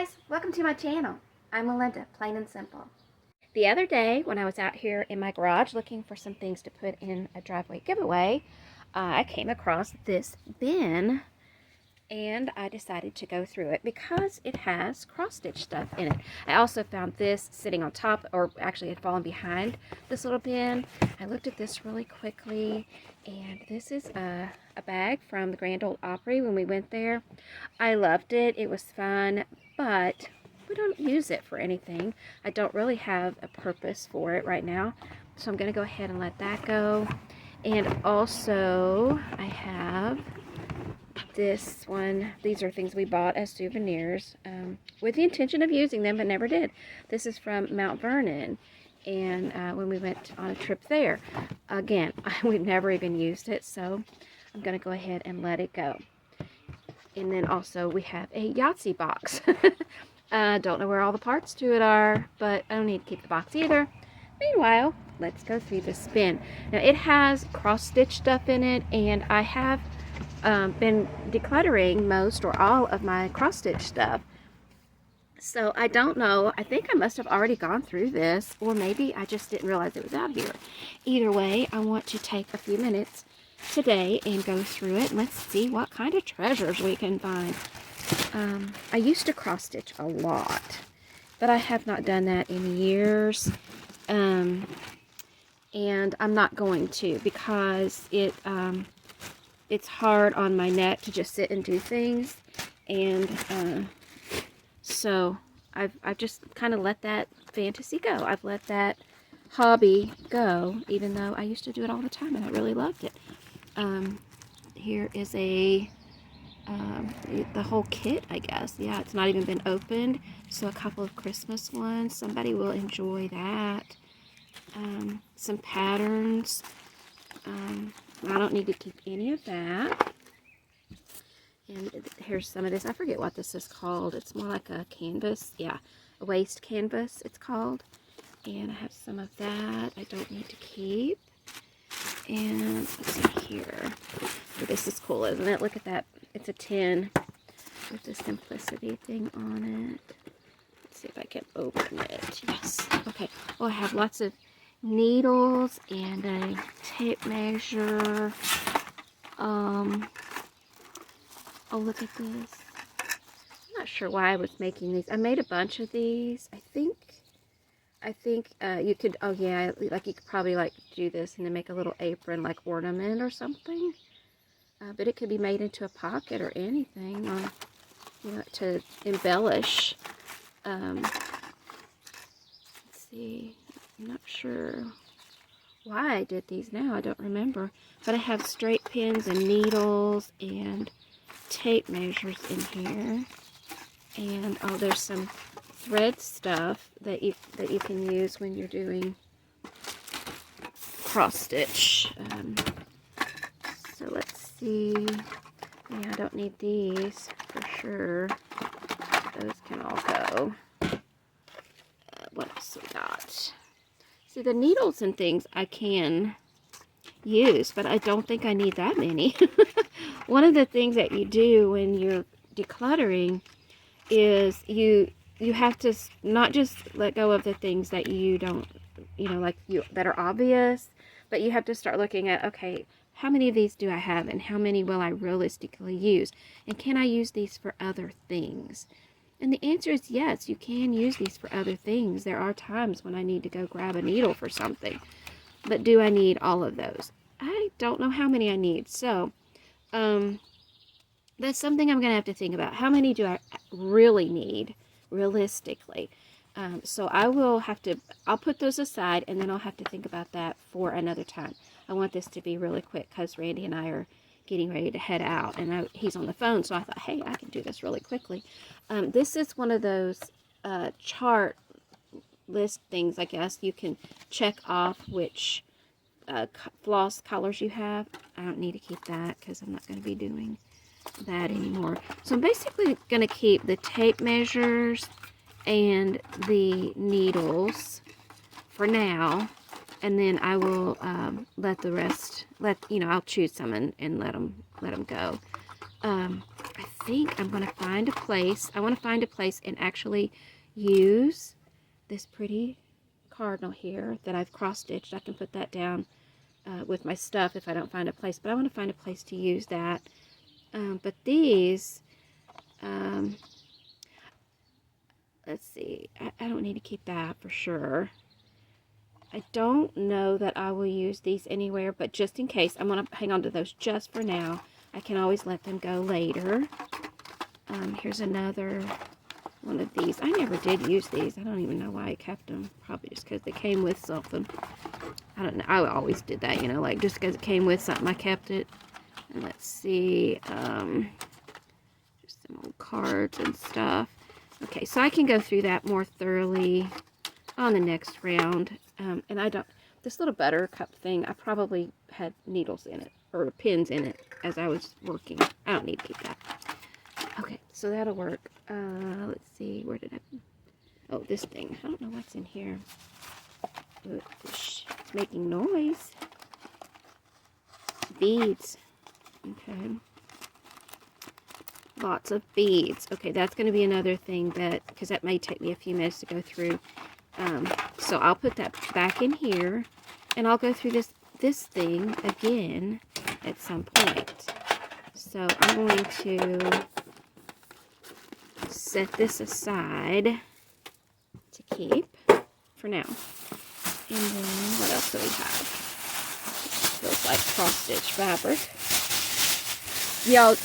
guys, welcome to my channel. I'm Melinda, plain and simple. The other day when I was out here in my garage looking for some things to put in a driveway giveaway, I came across this bin and I decided to go through it because it has cross-stitch stuff in it. I also found this sitting on top, or actually it had fallen behind this little bin. I looked at this really quickly, and this is a bag from the Grand Ole Opry when we went there. I loved it. It was fun, but we don't use it for anything. I don't really have a purpose for it right now, so I'm going to go ahead and let that go. And also, I have this one. These are things we bought as souvenirs with the intention of using them, but never did. This is from Mount Vernon, and when we went on a trip there. Again, we've never even used it, so I'm going to go ahead and let it go. And then also we have a Yahtzee box. Don't know where all the parts to it are, but I don't need to keep the box either. Meanwhile, let's go through this bin. Now it has cross-stitch stuff in it, and I have been decluttering most or all of my cross-stitch stuff. So I don't know. I think I must have already gone through this, or maybe I just didn't realize it was out here. Either way, I want to take a few minutes today and go through it. Let's see what kind of treasures we can find. I used to cross-stitch a lot, but I have not done that in years. And I'm not going to, because it's hard on my neck to just sit and do things, and so I've just kind of let that fantasy go. I've let that hobby go, even though I used to do it all the time and I really loved it. Here is the whole kit, I guess. Yeah, it's not even been opened, so a couple of Christmas ones. Somebody will enjoy that. Some patterns. I don't need to keep any of that. And here's some of this. I forget what this is called. It's more like a canvas. Yeah, a waste canvas it's called. And I have some of that I don't need to keep. And let's see here. Oh, this is cool, isn't it? Look at that. It's a tin with the simplicity thing on it. Let's see if I can open it. Yes. Okay. Oh, I have lots of needles and a tape measure. Oh, look at this. I'm not sure why I was making these. I made a bunch of these. I think you could, oh yeah, like you could probably like do this and then make a little apron like ornament or something. But it could be made into a pocket or anything, or you know, to embellish. Let's see. I'm not sure why I did these now. I don't remember. But I have straight pins and needles and tape measures in here. And oh, there's some thread stuff that you can use when you're doing cross stitch. So let's see. Yeah, I don't need these for sure. Those can all go. What else we got? See, the needles and things I can use, but I don't think I need that many. One of the things that you do when you're decluttering is you have to not just let go of the things that you don't, that are obvious, but you have to start looking at, okay, how many of these do I have, and how many will I realistically use, and can I use these for other things? And the answer is yes, you can use these for other things. There are times when I need to go grab a needle for something. But do I need all of those? I don't know how many I need. So, that's something I'm going to have to think about. How many do I really need, realistically? So I'll put those aside, and then I'll have to think about that for another time. I want this to be really quick because Randy and I are getting ready to head out, and he's on the phone, so I thought, hey, I can do this really quickly. This is one of those chart list things, I guess. You can check off which floss colors you have. I don't need to keep that because I'm not going to be doing that anymore. So I'm basically going to keep the tape measures and the needles for now, and then I will let the rest, I'll choose some and let them go. I think I'm going to find a place. I want to find a place and actually use this pretty cardinal here that I've cross-stitched. I can put that down with my stuff if I don't find a place. But I want to find a place to use that. But these, let's see. I don't need to keep that for sure. I don't know that I will use these anywhere, but just in case, I'm going to hang on to those just for now. I can always let them go later. Here's another one of these. I never did use these. I don't even know why I kept them. Probably just because they came with something. I don't know. I always did that, you know, like just because it came with something, I kept it. And let's see. Just some old cards and stuff. Okay, so I can go through that more thoroughly on the next round. And I don't, this little buttercup thing, I probably had needles in it, or pins in it as I was working. I don't need to keep that. Okay, so that'll work. Let's see, where did I, oh, this thing. I don't know what's in here. Ooh, it's making noise. Beads. Okay. Lots of beads. Okay, that's going to be another thing that, because that may take me a few minutes to go through. So I'll put that back in here, and I'll go through this thing again at some point. So I'm going to set this aside to keep for now. And then what else do we have? Feels like cross-stitch fabric. Y'all,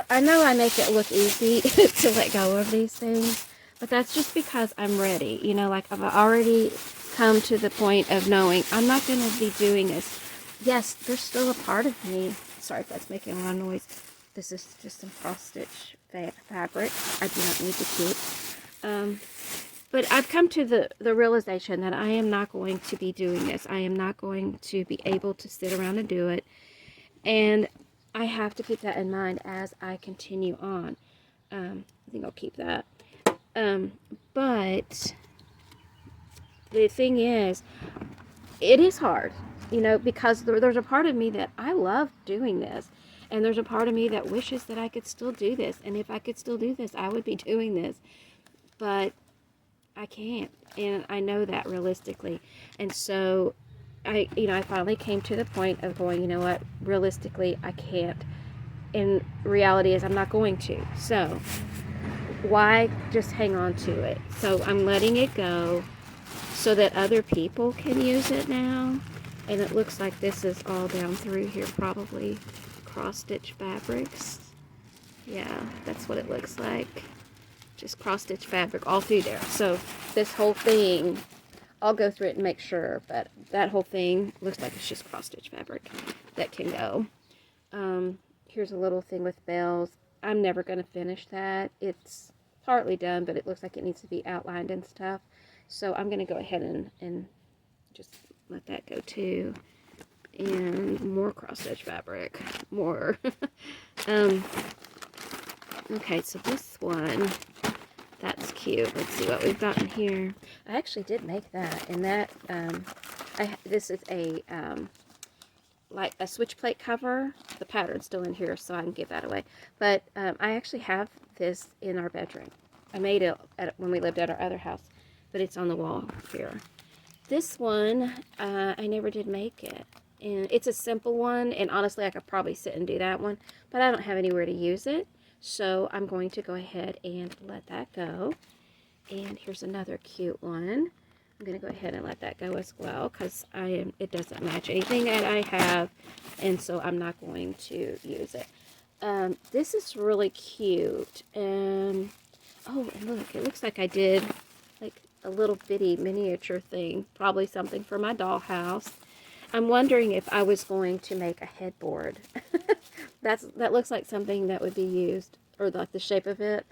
I know I make it look easy to let go of these things, but that's just because I'm ready. You know, like I've already come to the point of knowing I'm not going to be doing this. Yes, there's still a part of me. Sorry if that's making a lot of noise. This is just some cross-stitch fabric I do not need to keep. But I've come to the realization that I am not going to be doing this. I am not going to be able to sit around and do it. And I have to keep that in mind as I continue on. I think I'll keep that. But the thing is, it is hard, you know, because there's a part of me that I love doing this. And there's a part of me that wishes that I could still do this. And if I could still do this, I would be doing this. But I can't. And I know that realistically. And so I finally came to the point of going, you know what, realistically, I can't. And reality is I'm not going to. So why just hang on to it? So I'm letting it go so that other people can use it now. And it looks like this is all down through here, probably cross-stitch fabrics. Yeah, that's what it looks like. Just cross-stitch fabric all through there. So this whole thing, I'll go through it and make sure, but that whole thing looks like it's just cross-stitch fabric that can go. Here's a little thing with bells. I'm never going to finish that. It's partly done, but it looks like it needs to be outlined and stuff. So I'm going to go ahead and just let that go too. And more cross-stitch fabric. More. Okay, so this one, that's cute. Let's see what we've got in here. I actually did make that, and that, this is a, like a switch plate cover. The pattern's still in here, so I can give that away. But I actually have this in our bedroom. I made it when we lived at our other house, but it's on the wall here. This one, I never did make it. And it's a simple one, and honestly, I could probably sit and do that one, but I don't have anywhere to use it. So I'm going to go ahead and let that go. And here's another cute one. I'm going to go ahead and let that go as well, because it doesn't match anything that I have, and so I'm not going to use it. This is really cute. Oh, and look, it looks like I did like a little bitty miniature thing, probably something for my dollhouse. I'm wondering if I was going to make a headboard. That looks like something that would be used, or like the shape of it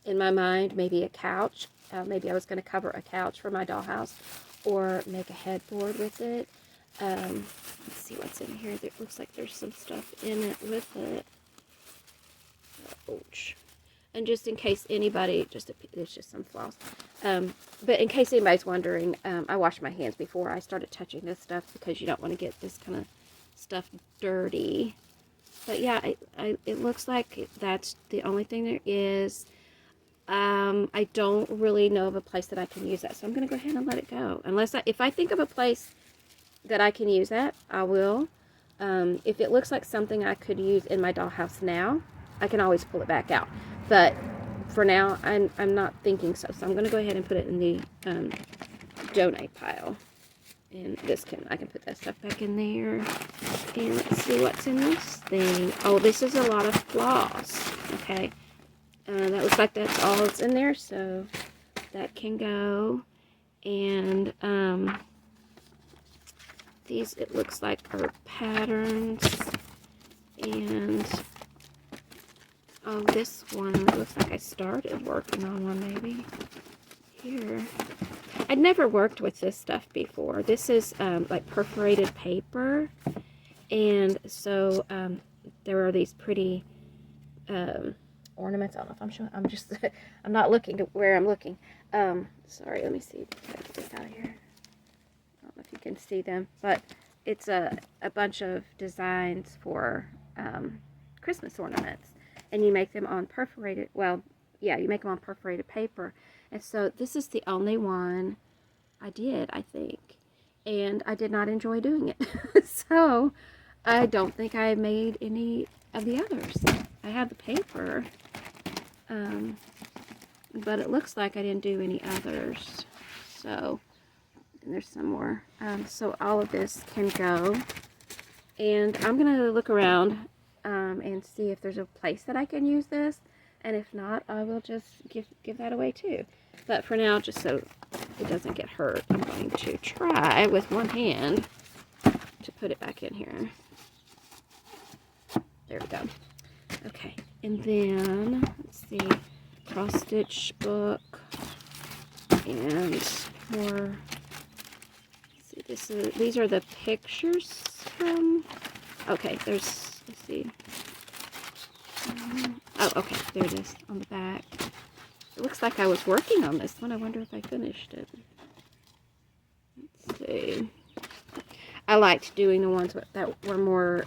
in my mind, maybe a couch. Maybe I was going to cover a couch for my dollhouse, or make a headboard with it. Let's see what's in here. It looks like there's some stuff in it with it. Ouch. And just in case anybody, it's just some floss. But in case anybody's wondering, I washed my hands before I started touching this stuff, because you don't want to get this kind of stuff dirty. But yeah, it looks like that's the only thing there is. I don't really know of a place that I can use that, so I'm going to go ahead and let it go. If I think of a place that I can use that, I will. If it looks like something I could use in my dollhouse now, I can always pull it back out. But for now, I'm not thinking so. So I'm going to go ahead and put it in the donate pile. And I can put that stuff back in there. And let's see what's in this thing. Oh, this is a lot of floss. Okay. That looks like that's all that's in there, so that can go. And these, it looks like, are patterns. And oh, this one looks like I started working on one maybe. Here. I'd never worked with this stuff before. This is like perforated paper. And so there are these pretty ornaments. I don't know if I'm showing. I'm not looking to where I'm looking. Sorry, let me see if I can get this out of here. I don't know if you can see them, but it's a bunch of designs for Christmas ornaments, and you make them on perforated. Well, yeah, you make them on perforated paper, and so this is the only one I did, I think, and I did not enjoy doing it. So I don't think I made any of the others. I have the paper, but it looks like I didn't do any others. So, and there's some more. So all of this can go. And I'm going to look around and see if there's a place that I can use this. And if not, I will just give that away too. But for now, just so it doesn't get hurt, I'm going to try with one hand to put it back in here. There we go. Okay, and then, let's see, cross-stitch book, and more, let's see, these are the pictures from, okay, let's see, oh, okay, there it is, on the back. It looks like I was working on this one. I wonder if I finished it. Let's see. I liked doing the ones that were more,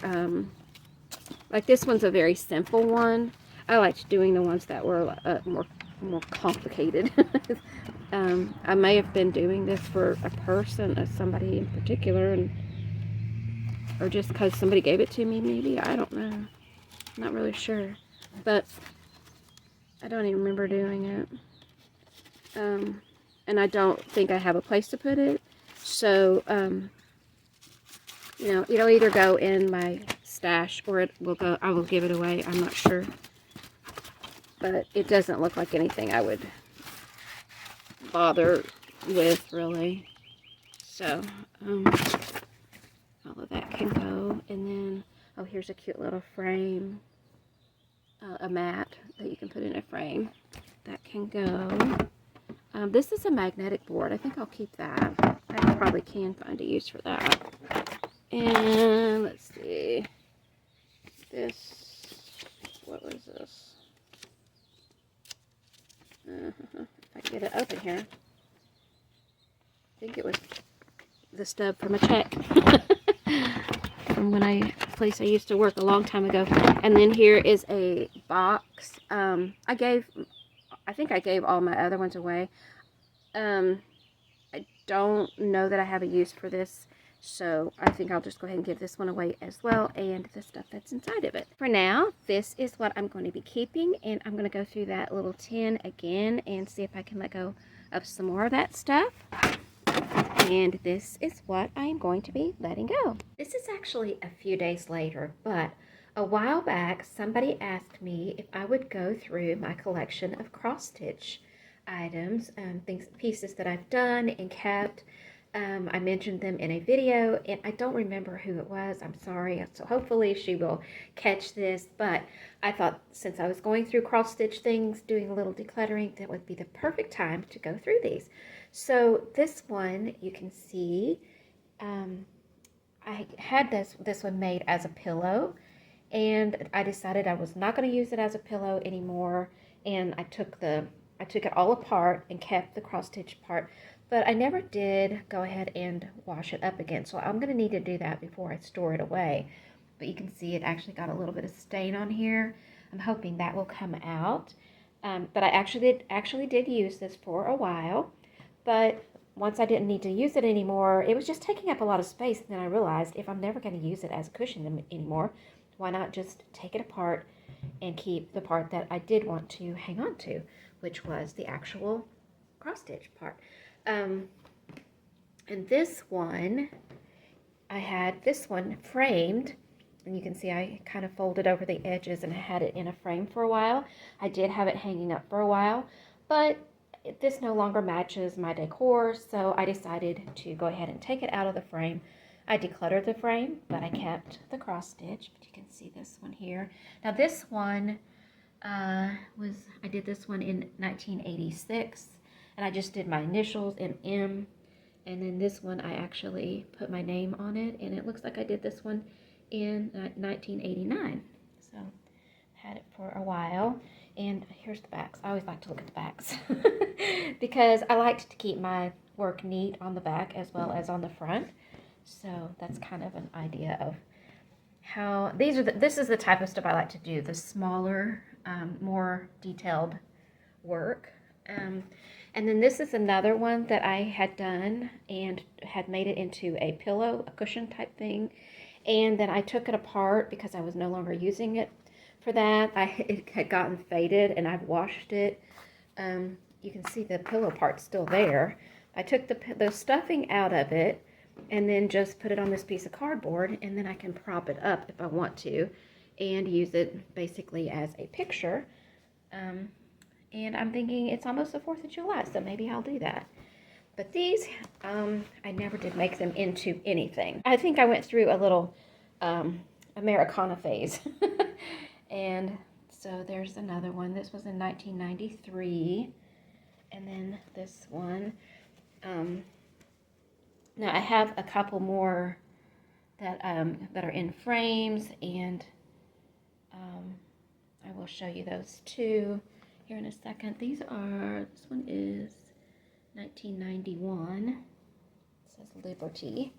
like this one's a very simple one. I liked doing the ones that were more complicated. I may have been doing this for a person, somebody in particular, or just because somebody gave it to me, maybe. I don't know. I'm not really sure. But I don't even remember doing it. And I don't think I have a place to put it. So, you know, it'll either go in my stash or I will give it away. I'm not sure. But it doesn't look like anything I would bother with, really. So, all of that can go. And then, oh, here's a cute little frame. A mat that you can put in a frame. That can go. This is a magnetic board. I think I'll keep that. I probably can find a use for that. And let's see. This, what was this? If I can get it open here. I think it was the stub from a check. From place I used to work a long time ago. And then here is a box. I think I gave all my other ones away. I don't know that I have a use for this, so I think I'll just go ahead and give this one away as well, and the stuff that's inside of it. For now, this is what I'm going to be keeping, and I'm going to go through that little tin again and see if I can let go of some more of that stuff. And this is what I am going to be letting go. This is actually a few days later, but a while back, somebody asked me if I would go through my collection of cross-stitch items, pieces that I've done and kept. I mentioned them in a video, and I don't remember who it was. I'm sorry. So hopefully she will catch this, but I thought since I was going through cross-stitch things, doing a little decluttering, that would be the perfect time to go through these. So this one, you can see, I had this one made as a pillow, and I decided I was not going to use it as a pillow anymore, and I took it all apart and kept the cross-stitch part, but I never did go ahead and wash it up again, so I'm going to need to do that before I store it away. but you can see it actually got a little bit of stain on here. I'm hoping that will come out. But I actually did use this for a while, but once I didn't need to use it anymore, it was just taking up a lot of space. And then I realized if I'm never going to use it as a cushion anymore, why not just take it apart and keep the part that I did want to hang on to, which was the actual cross stitch part. And this one, I had this one framed, and you can see I kind of folded over the edges and had it in a frame for a while. I did have it hanging up for a while, but this no longer matches my decor, so I decided to go ahead and take it out of the frame. I decluttered the frame, but I kept the cross stitch, but you can see this one here. Now this one I did this one in 1986, and I just did my initials in M, and then this one I actually put my name on it, and it looks like I did this one in 1989. So had it for a while. And here's the backs. I always like to look at the backs because I liked to keep my work neat on the back as well as on the front. So that's kind of an idea of how this is the type of stuff I like to do, the smaller, more detailed work. And then this is another one that I had done and had made it into a pillow, a cushion type thing. And then I took it apart because I was no longer using it for that. It had gotten faded and I've washed it. You can see the pillow part still there. I took the stuffing out of it and then just put it on this piece of cardboard, and then I can prop it up if I want to and use it basically as a picture. And I'm thinking it's almost the 4th of July, so maybe I'll do that. But these, I never did make them into anything. I think I went through a little Americana phase. And so there's another one. This was in 1993. And then this one. Now I have a couple more that are in frames, and I will show you those too here in a second. This one is 1991. It says Liberty.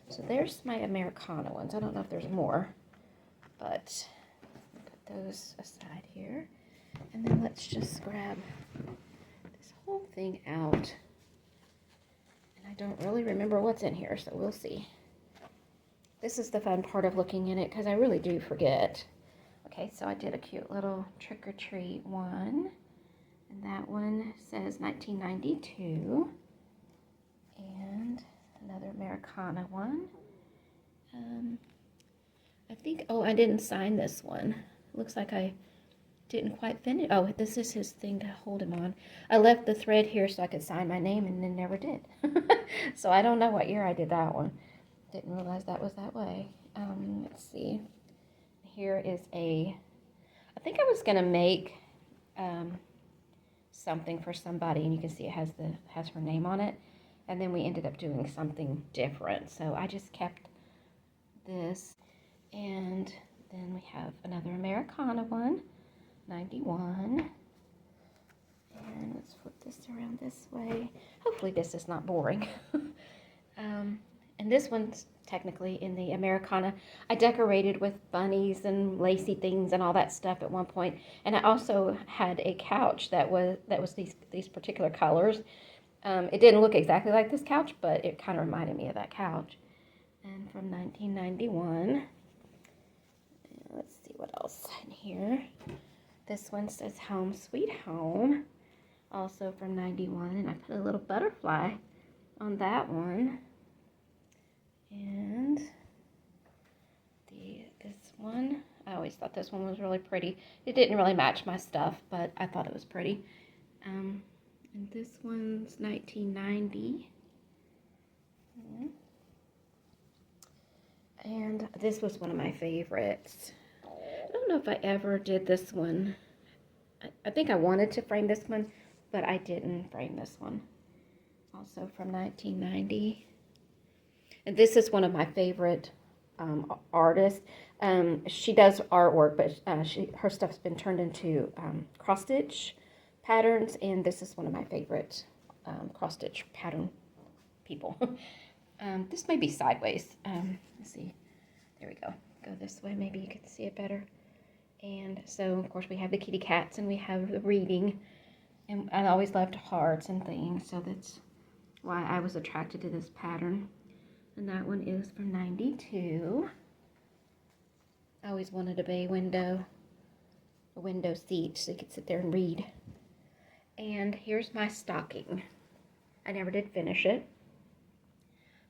So there's my Americana ones. I don't know if there's more, but I'll put those aside here. And then let's just grab this whole thing out. And I don't really remember what's in here, so we'll see. This is the fun part of looking in it because I really do forget. Okay, so I did a cute little trick-or-treat one. And that one says 1992. And another Americana one. I think, oh, I didn't sign this one. Looks like I didn't quite finish. Oh, this is his thing to hold him on. I left the thread here so I could sign my name and then never did. So I don't know what year I did that one. Didn't realize that was that way. Let's see. Here is I think I was going to make something for somebody, and you can see it has her name on it. And then we ended up doing something different. So I just kept this. And then we have another Americana one, 91. And let's flip this around this way. Hopefully this is not boring. And this one's technically in the Americana. I decorated with bunnies and lacy things and all that stuff at one point. And I also had a couch that was these particular colors. It didn't look exactly like this couch, but it kind of reminded me of that couch. And from 1991. Let's see what else in here. This one says Home Sweet Home. Also from 91. And I put a little butterfly on that one. And this one, I always thought this one was really pretty. It didn't really match my stuff, but I thought it was pretty. And this one's 1990. And this was one of my favorites. I don't know if I ever did this one. I think I wanted to frame this one, but I didn't frame this one. Also from 1990. And this is one of my favorite artists. She does artwork, but her stuff's been turned into cross-stitch patterns, and this is one of my favorite cross-stitch pattern people. This may be sideways. Let's see. There we go. go this way, maybe you can see it better. And so, of course, we have the kitty cats and we have the reading. And I always loved hearts and things, so that's why I was attracted to this pattern. And that one is from 92. I always wanted a bay window, a window seat, so you could sit there and read. And here's my stocking. I never did finish it.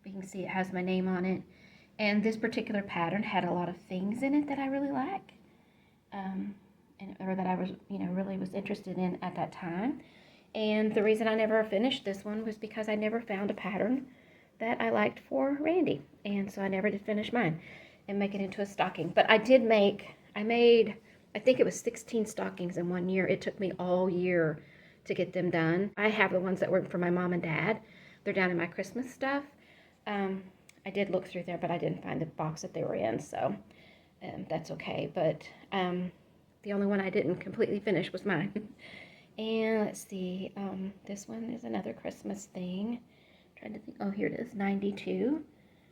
You can see it has my name on it. And this particular pattern had a lot of things in it that I really like. Or that I was, really was interested in at that time. And the reason I never finished this one was because I never found a pattern that I liked for Randy. And so I never did finish mine and make it into a stocking. But I made, I think it was 16 stockings in 1 year. It took me all year to get them done. I have the ones that were for my mom and dad. They're down in my Christmas stuff. I did look through there, but I didn't find the box that they were in, so that's okay. But the only one I didn't completely finish was mine. And let's see, this one is another Christmas thing. I'm trying to think, oh, here it is, 92.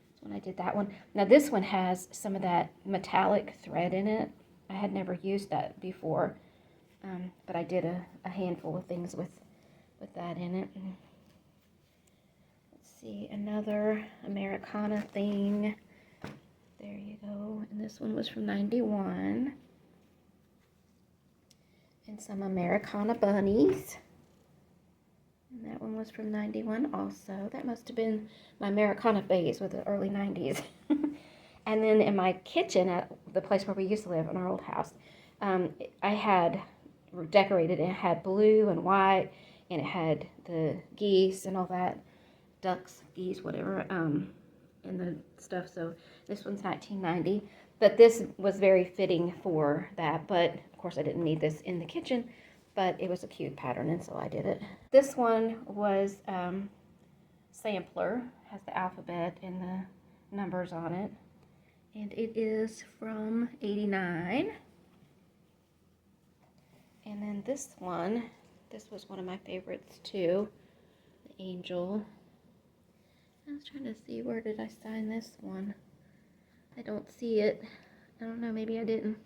That's when I did that one. Now this one has some of that metallic thread in it. I had never used that before, but I did a handful of things with that in it. Let's see, another Americana thing. There you go. And this one was from 91. And some Americana bunnies. And that one was from 91 also. That must have been my Americana phase with the early 90s. And then in my kitchen at the place where we used to live in our old house, I had decorated and it had blue and white, and it had the geese and all that, ducks, geese, whatever, and the stuff. So this one's 1990, but this was very fitting for that. But of course I didn't need this in the kitchen, but it was a cute pattern, and so I did it. This one was sampler, has the alphabet and the numbers on it, and it is from 89. And then this one, this was one of my favorites too, the angel. I was trying to see, where did I sign this one? I don't see it. I don't know, maybe I didn't.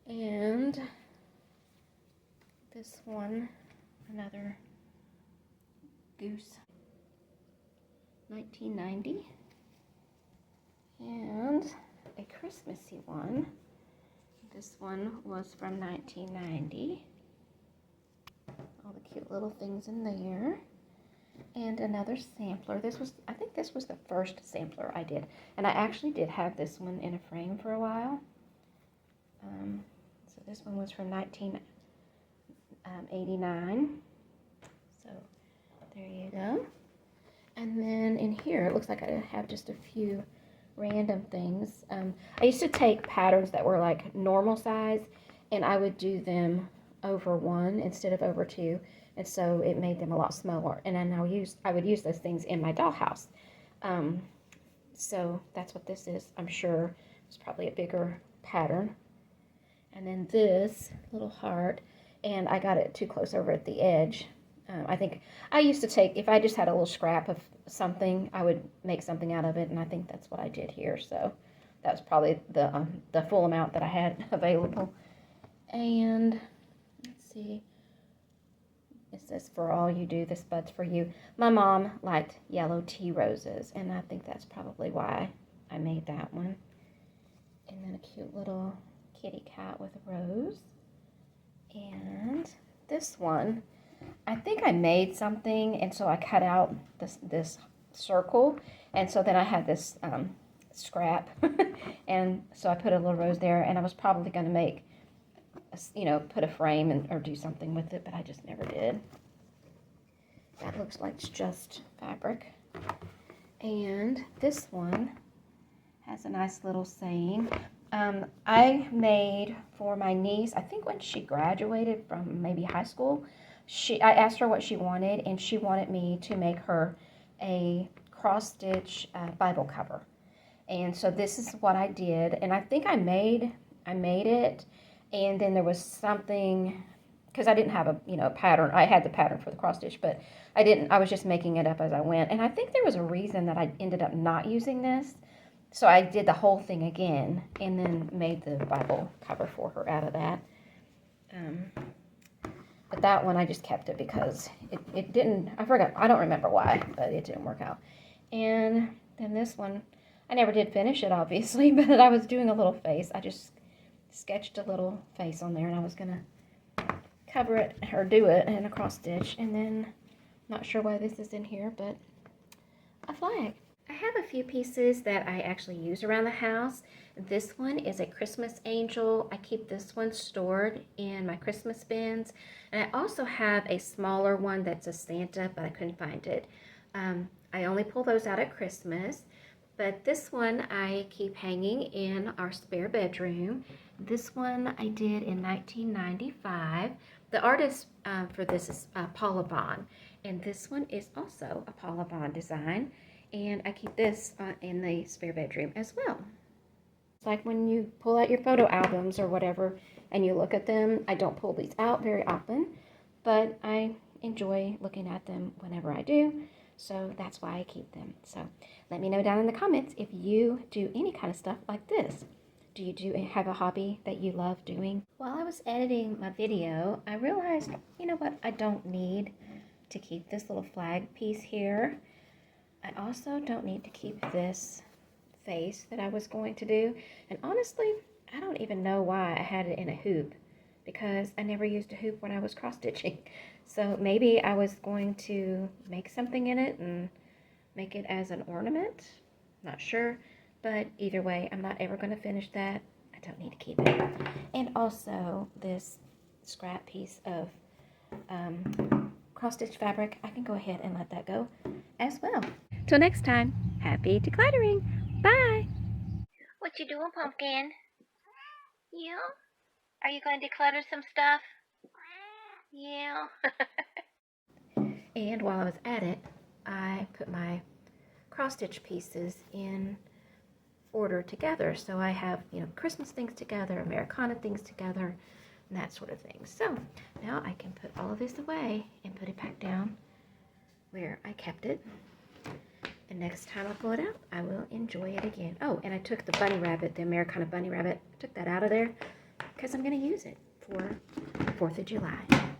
And this one, another goose, 1990. And a Christmassy one. This one was from 1990. All the cute little things in there. And another sampler. I think this was the first sampler I did. And I actually did have this one in a frame for a while. So this one was from 1989. So there you go. And then in here, it looks like I have just a few random things. I used to take patterns that were like normal size, and I would do them over 1 instead of over 2. And so it made them a lot smaller. And then I would use those things in my dollhouse. So that's what this is. I'm sure it's probably a bigger pattern. And then this little heart, and I got it too close over at the edge. I think I used to take, if I just had a little scrap of something, I would make something out of it, and I think that's what I did here. So that was probably the full amount that I had available. And let's see. It says, for all you do, this bud's for you. My mom liked yellow tea roses, and I think that's probably why I made that one. And then a cute little kitty cat with a rose. And this one, I think I made something, and so I cut out this circle, and so then I had this scrap, and so I put a little rose there, and I was probably going to make, put a frame or do something with it, but I just never did. That looks like it's just fabric. And this one has a nice little saying. I made for my niece, I think when she graduated from maybe high school, I asked her what she wanted, and she wanted me to make her a cross-stitch Bible cover. And so this is what I did, and I think I made it, and then there was something, because I didn't have a pattern. I had the pattern for the cross-stitch, but I was just making it up as I went. And I think there was a reason that I ended up not using this. So I did the whole thing again and then made the Bible cover for her out of that. But that one I just kept it because it didn't, I forgot, I don't remember why, but it didn't work out. And then this one, I never did finish it obviously, but I was doing a little face. I just sketched a little face on there and I was going to cover it or do it in a cross stitch. And then, not sure why this is in here, but a flag. I have a few pieces that I actually use around the house. This one is a Christmas angel. I keep this one stored in my Christmas bins. And I also have a smaller one that's a Santa, but I couldn't find it. I only pull those out at Christmas. But this one I keep hanging in our spare bedroom. This one I did in 1995. The artist for this is Paula Vaughn. And this one is also a Paula Vaughn design. And I keep this in the spare bedroom as well. It's like when you pull out your photo albums or whatever and you look at them. I don't pull these out very often, but I enjoy looking at them whenever I do. So that's why I keep them. So let me know down in the comments if you do any kind of stuff like this. Do you have a hobby that you love doing? While I was editing my video, I realized, you know what, I don't need to keep this little flag piece here. I also don't need to keep this face that I was going to do. And honestly, I don't even know why I had it in a hoop because I never used a hoop when I was cross-stitching. So maybe I was going to make something in it and make it as an ornament. Not sure. But either way, I'm not ever going to finish that. I don't need to keep it. And also this scrap piece of cross-stitch fabric, I can go ahead and let that go as well. Till next time, happy decluttering. Bye. What you doing, Pumpkin? Yeah? Are you going to declutter some stuff? Yeah. And while I was at it, I put my cross-stitch pieces in order together. So I have, Christmas things together, Americana things together, and that sort of thing. So now I can put all of this away and put it back down where I kept it. And next time I pull it out, I will enjoy it again. Oh, and I took the bunny rabbit, the Americana bunny rabbit, took that out of there because I'm going to use it for 4th of July.